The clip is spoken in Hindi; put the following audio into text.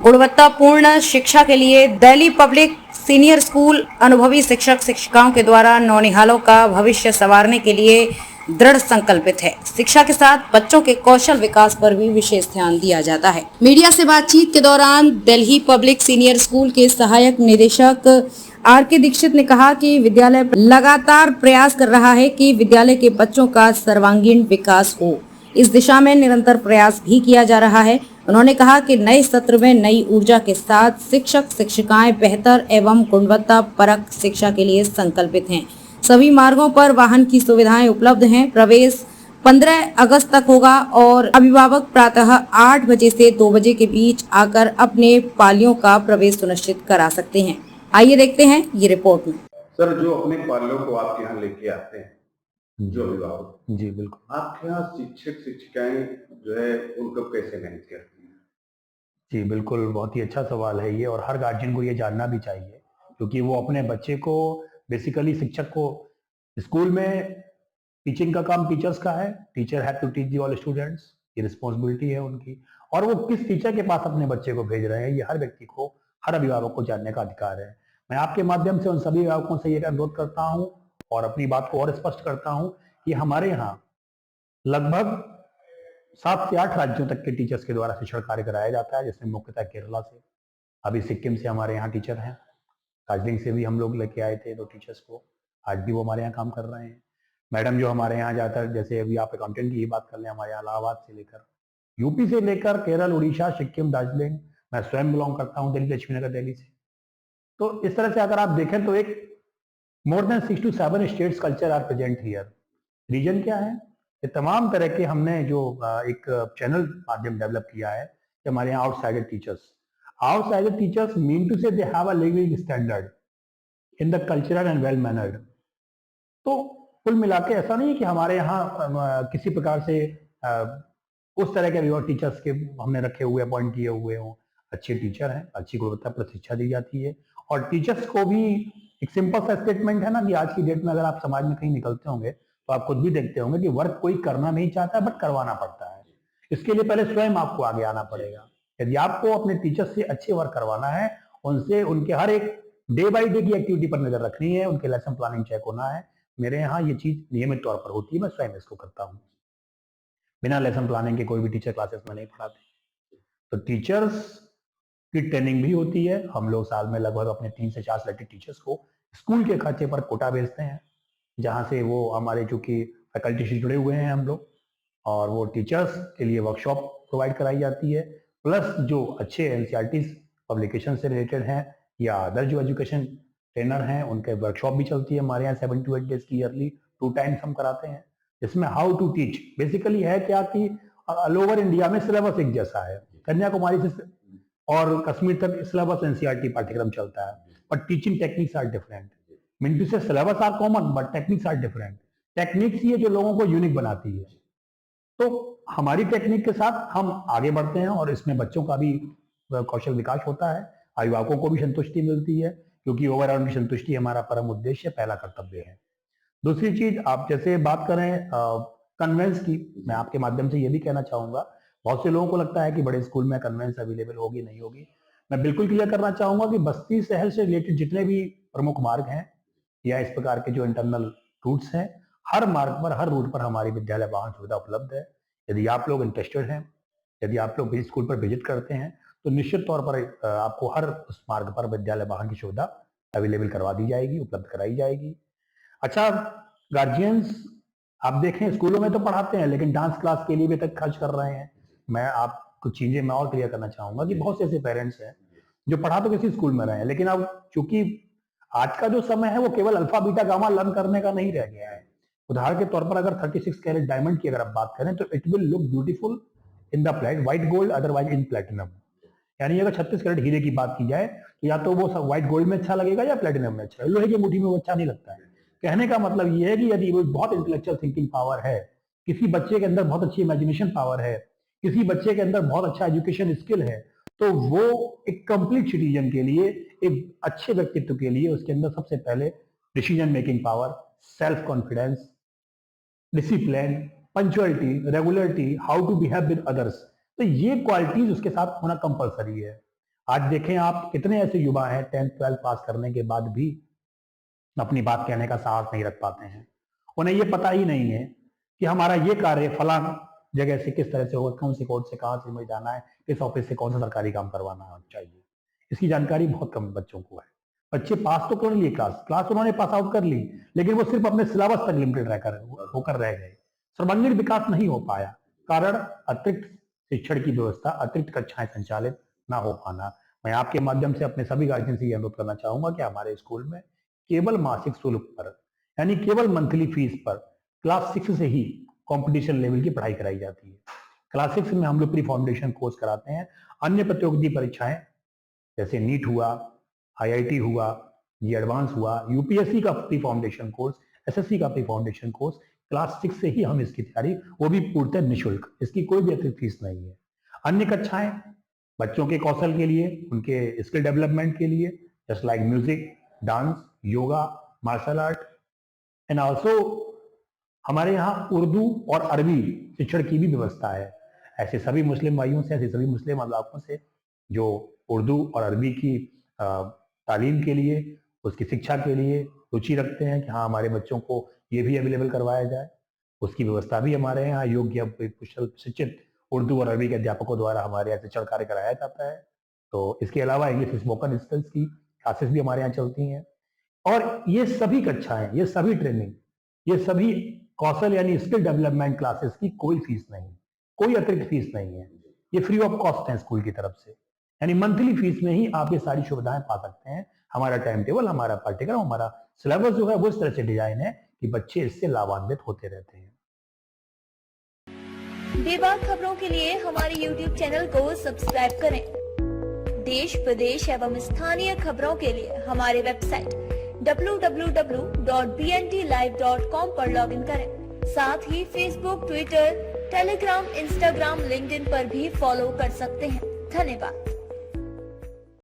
गुणवत्तापूर्ण शिक्षा के लिए दिल्ली पब्लिक सीनियर स्कूल अनुभवी शिक्षक शिक्षिकाओं के द्वारा नौनिहालों का भविष्य संवारने के लिए दृढ़ संकल्पित है। शिक्षा के साथ बच्चों के कौशल विकास पर भी विशेष ध्यान दिया जाता है। मीडिया से बातचीत के दौरान दिल्ली पब्लिक सीनियर स्कूल के सहायक निदेशक आर.के. दीक्षित ने कहा कि विद्यालय लगातार प्रयास कर रहा है कि विद्यालय के बच्चों का सर्वांगीण विकास हो। इस दिशा में निरंतर प्रयास भी किया जा रहा है। उन्होंने कहा कि नए सत्र में नई ऊर्जा के साथ शिक्षक शिक्षिकाएं बेहतर एवं गुणवत्ता परक शिक्षा के लिए संकल्पित हैं। सभी मार्गों पर वाहन की सुविधाएं उपलब्ध हैं। प्रवेश 15 अगस्त तक होगा और अभिभावक प्रातः 8 बजे से 2 बजे के बीच आकर अपने पालियों का प्रवेश सुनिश्चित करा सकते हैं। आइए देखते हैं ये रिपोर्ट में। सर, जो अपने पालियों को आपके यहाँ लेके आते हैं, जो अभिभावक, जी बिल्कुल, आपके यहाँ शिक्षक शिक्षिकाएं जो है उनको कैसे मैनेज करती हैं? जी बिल्कुल, बहुत ही अच्छा सवाल है ये और हर गार्जियन को ये जानना भी चाहिए क्योंकि वो अपने बच्चे को बेसिकली शिक्षक को स्कूल में टीचिंग का काम टीचर्स का है। Teacher have to teach the all students, ये रिस्पॉन्सिबिलिटी है उनकी। और वो किस टीचर के पास अपने बच्चे को भेज रहे हैं, ये हर व्यक्ति को, हर अभिभावक को जानने का अधिकार है। मैं आपके माध्यम से उन सभी अभिभावकों से ये अनुरोध करता हूँ और अपनी बात को और स्पष्ट करता हूँ कि हमारे यहाँ लगभग 7 से 8 राज्यों तक के टीचर्स के द्वारा शिक्षण कार्य कराया जाता है, जिसमें मुख्यतः केरला से, अभी सिक्किम से हमारे यहाँ टीचर हैं, दार्जिलिंग से भी हम लोग लेके आए थे 2 टीचर्स को, आज भी वो हमारे यहाँ काम कर रहे हैं। मैडम जो हमारे यहाँ ज़्यादातर, जैसे अभी आप अकाउंटेंट की ही बात कर लें, हमारे यहाँ इलाहाबाद से लेकर यूपी से लेकर केरल, उड़ीसा, सिक्किम, दार्जिलिंग, मैं स्वयं बिलोंग करता हूँ दिल्ली, लक्ष्मी नगर, दिल्ली से। तो इस तरह से अगर आप देखें तो एक more than 6 to 7 states culture are present here. Reason क्या है? ये तमाम तरह के हमने जो एक चैनल माध्यम डेवलप किया है कि हमारे यहाँ आउटसाइडर टीचर्स मीन टू से they have a living standard in the cultural and well mannered. तो कुल मिला के ऐसा नहीं है कि हमारे यहाँ किसी प्रकार से उस तरह के टीचर्स के हमने रखे हुए, अपॉइंट किए हुए हों। अच्छे टीचर हैं, अच्छी गुणवत्ता पर शिक्षा दी जाती है और टीचर्स को भी एक सिंपल सा स्टेटमेंट है ना कि आज की डेट में अगर आप समाज में कहीं निकलते होंगे तो आप खुद भी देखते होंगे कि वर्क कोई करना नहीं चाहता बट करवाना पड़ता है। इसके लिए पहले स्वयं आपको आगे आना पड़ेगा। यदि आपको अपने टीचर्स से अच्छे वर्क करवाना है, उनसे उनके हर एक डे बाई डे की एक्टिविटी पर नजर रखनी है, उनके लेसन प्लानिंग चेक होना है। मेरे यहाँ ये चीज नियमित तौर पर होती है, मैं स्वयं इसको करता हूँ। बिना लेसन प्लानिंग के कोई भी टीचर क्लासेस में नहीं पढ़ाते। तो टीचर्स की ट्रेनिंग भी होती है। हम लोग साल में लगभग अपने 3 से 4 सिलेक्टेड टीचर्स को स्कूल के खर्चे पर कोटा भेजते हैं, जहाँ से वो हमारे चूंकि फैकल्टी से जुड़े हुए हैं हम लोग, और वो टीचर्स के लिए वर्कशॉप प्रोवाइड कराई जाती है। प्लस जो अच्छे एनसीईआरटी पब्लिकेशन से रिलेटेड हैं या अदर जो एजुकेशन ट्रेनर हैं, उनके वर्कशॉप भी चलती है हमारे यहाँ 7 to 8 डेज की ईयरली 2 टाइम्स हम कराते हैं, जिसमें हाउ टू टीच बेसिकली है क्या कि ऑल ओवर इंडिया में सिलेबस एक जैसा है, कन्याकुमारी से और कश्मीर तक सिलेबस एनसीईआरटी पाठ्यक्रम चलता है, but teaching techniques are different. Mean to say syllabus are common but techniques are different. Techniques ये जो लोगों को यूनिक बनाती है। तो हमारी टेक्निक के साथ हम आगे बढ़ते हैं और इसमें बच्चों का भी कौशल विकास होता है, अभिभावकों को भी संतुष्टि मिलती है, क्योंकि ओवरऑल की संतुष्टि हमारा परम उद्देश्य, पहला कर्तव्य है। दूसरी चीज, आप जैसे बात करें कन्वेंस की, मैं आपके माध्यम से ये भी कहना चाहूंगा, बहुत से लोगों को लगता है कि बड़े स्कूल में कन्वेंस अवेलेबल होगी नहीं होगी। मैं बिल्कुल क्लियर करना चाहूंगा कि बस्ती शहर से रिलेटेड जितने भी प्रमुख मार्ग हैं या इस प्रकार के जो इंटरनल रूट्स हैं, हर मार्ग पर, हर रूट पर हमारी विद्यालय वाहन सुविधा उपलब्ध है। यदि आप लोग इंटरेस्टेड हैं, यदि आप लोग स्कूल पर विजिट करते हैं, तो निश्चित तौर पर आपको हर उस मार्ग पर विद्यालय वाहन की सुविधा अवेलेबल करवा दी जाएगी, उपलब्ध कराई जाएगी। अच्छा, गार्जियंस आप देखें स्कूलों में तो पढ़ाते हैं, लेकिन डांस क्लास के लिए भी तक खर्च कर रहे हैं। मैं आप कुछ चीजें मैं और क्लियर करना चाहूंगा कि बहुत से ऐसे पेरेंट्स हैं जो पढ़ा तो किसी स्कूल में रहे हैं, लेकिन अब चूंकि आज का जो समय है वो केवल अल्फा बीटा गामा लर्न करने का नहीं रह गया है। उदाहरण के तौर पर अगर 36 कैरेट डायमंड की अगर आप बात करें तो it will look beautiful in the white gold, otherwise in platinum. यानी अगर 36 कैरेट हीरे की बात की जाए तो या तो वो व्हाइट गोल्ड में अच्छा लगेगा या प्लेटिनम में अच्छा, लोहे की मुट्ठी में वो अच्छा नहीं लगता है। कहने का मतलब ये है कि यदि वो बहुत इंटेलेक्चुअल थिंकिंग पावर है, किसी बच्चे के अंदर बहुत अच्छी इमेजिनेशन पावर है, किसी बच्चे के अंदर बहुत अच्छा एजुकेशन स्किल है, तो वो एक कंप्लीट सिटीजन के लिए, एक अच्छे व्यक्तित्व के लिए उसके अंदर सबसे पहले decision making power, self confidence, discipline, punctuality, regularity, how to behave with others, तो ये क्वालिटीज उसके साथ होना कंपलसरी है। आज देखें आप, कितने ऐसे युवा हैं 10th 12th पास करने के बाद भी अपनी बात कहने का साहस नहीं रख पाते हैं। उन्हें ये पता ही नहीं है कि हमारा ये कार्य फलां जगह से किस तरह से होगा, कौन सी कोर्ट से कहाँ से मुझे जाना है, किस ऑफिस से कौन सा सरकारी काम करवाना चाहिए, इसकी जानकारी बहुत कम बच्चों को है। बच्चे पास तो कर लिए, क्लास उन्होंने पास आउट कर ली, लेकिन वो सिर्फ अपने सिलेबस तक लिमिटेड होकर रह गए। सर्वांगीण विकास नहीं हो पाया, कारण अतिरिक्त शिक्षण की व्यवस्था, अतिरिक्त कक्षाएं संचालित ना हो पाना। मैं आपके माध्यम से अपने सभी गार्जियन से ये अनुरोध करना चाहूंगा कि हमारे स्कूल में केवल मासिक शुल्क पर, यानी केवल मंथली फीस पर क्लास 6 से ही कंपटीशन लेवल की पढ़ाई कराई जाती है। क्लास 6 में हम लोग प्री फाउंडेशन कोर्स कराते हैं। अन्य प्रतियोगिता परीक्षाएं जैसे नीट हुआ, IIT हुआ, ये एडवांस हुआ, यूपीएससी का प्री फाउंडेशन कोर्स, SSC का प्री फाउंडेशन कोर्स, क्लास 6 से ही हम इसकी तैयारी, वो भी पूर्णतः निःशुल्क, इसकी कोई भी अतिरिक्त फीस नहीं है। अन्य कक्षाएं बच्चों के कौशल के लिए, उनके स्किल डेवलपमेंट के लिए, just like music, dance, yoga, martial art and also हमारे यहाँ उर्दू और अरबी शिक्षण की भी व्यवस्था है। ऐसे सभी मुस्लिम भाइयों से, ऐसे सभी मुस्लिम अभिभावकों से जो उर्दू और अरबी की तालीम के लिए, उसकी शिक्षा के लिए रुचि रखते हैं कि हाँ हमारे बच्चों को ये भी अवेलेबल करवाया जाए, उसकी व्यवस्था भी हमारे यहाँ योग्य कुशल शिक्षित उर्दू और अरबी के अध्यापकों द्वारा हमारे यहाँ शिक्षण कार्य कराया जाता है। तो इसके अलावा इंग्लिश स्पोकन स्किल्स की क्लासेस भी हमारे यहाँ चलती हैं। और ये सभी कक्षाएं, ये सभी ट्रेनिंग, ये सभी कौशल यानी स्किल डेवलपमेंट क्लासेस की कोई फीस नहीं, कोई अतिरिक्त फीस नहीं है, ये फ्री ऑफ कॉस्ट है स्कूल की तरफ से। यानी मंथली फीस में ही आप ये सारी सुविधाएं पा सकते हैं। हमारा टाइम टेबल, हमारा पाठ्यक्रम, हमारा सिलेबस जो है वो इस तरह से डिजाइन है कि बच्चे इससे लाभान्वित होते रहते हैं। बेबाक खबरों के लिए हमारे YouTube चैनल को सब्सक्राइब करें। देश, प्रदेश एवं स्थानीय खबरों के लिए हमारे वेबसाइट www.bntlive.com पर लॉगिन करें। साथ ही Facebook, Twitter, Telegram, Instagram, LinkedIn पर भी फॉलो कर सकते हैं। धन्यवाद।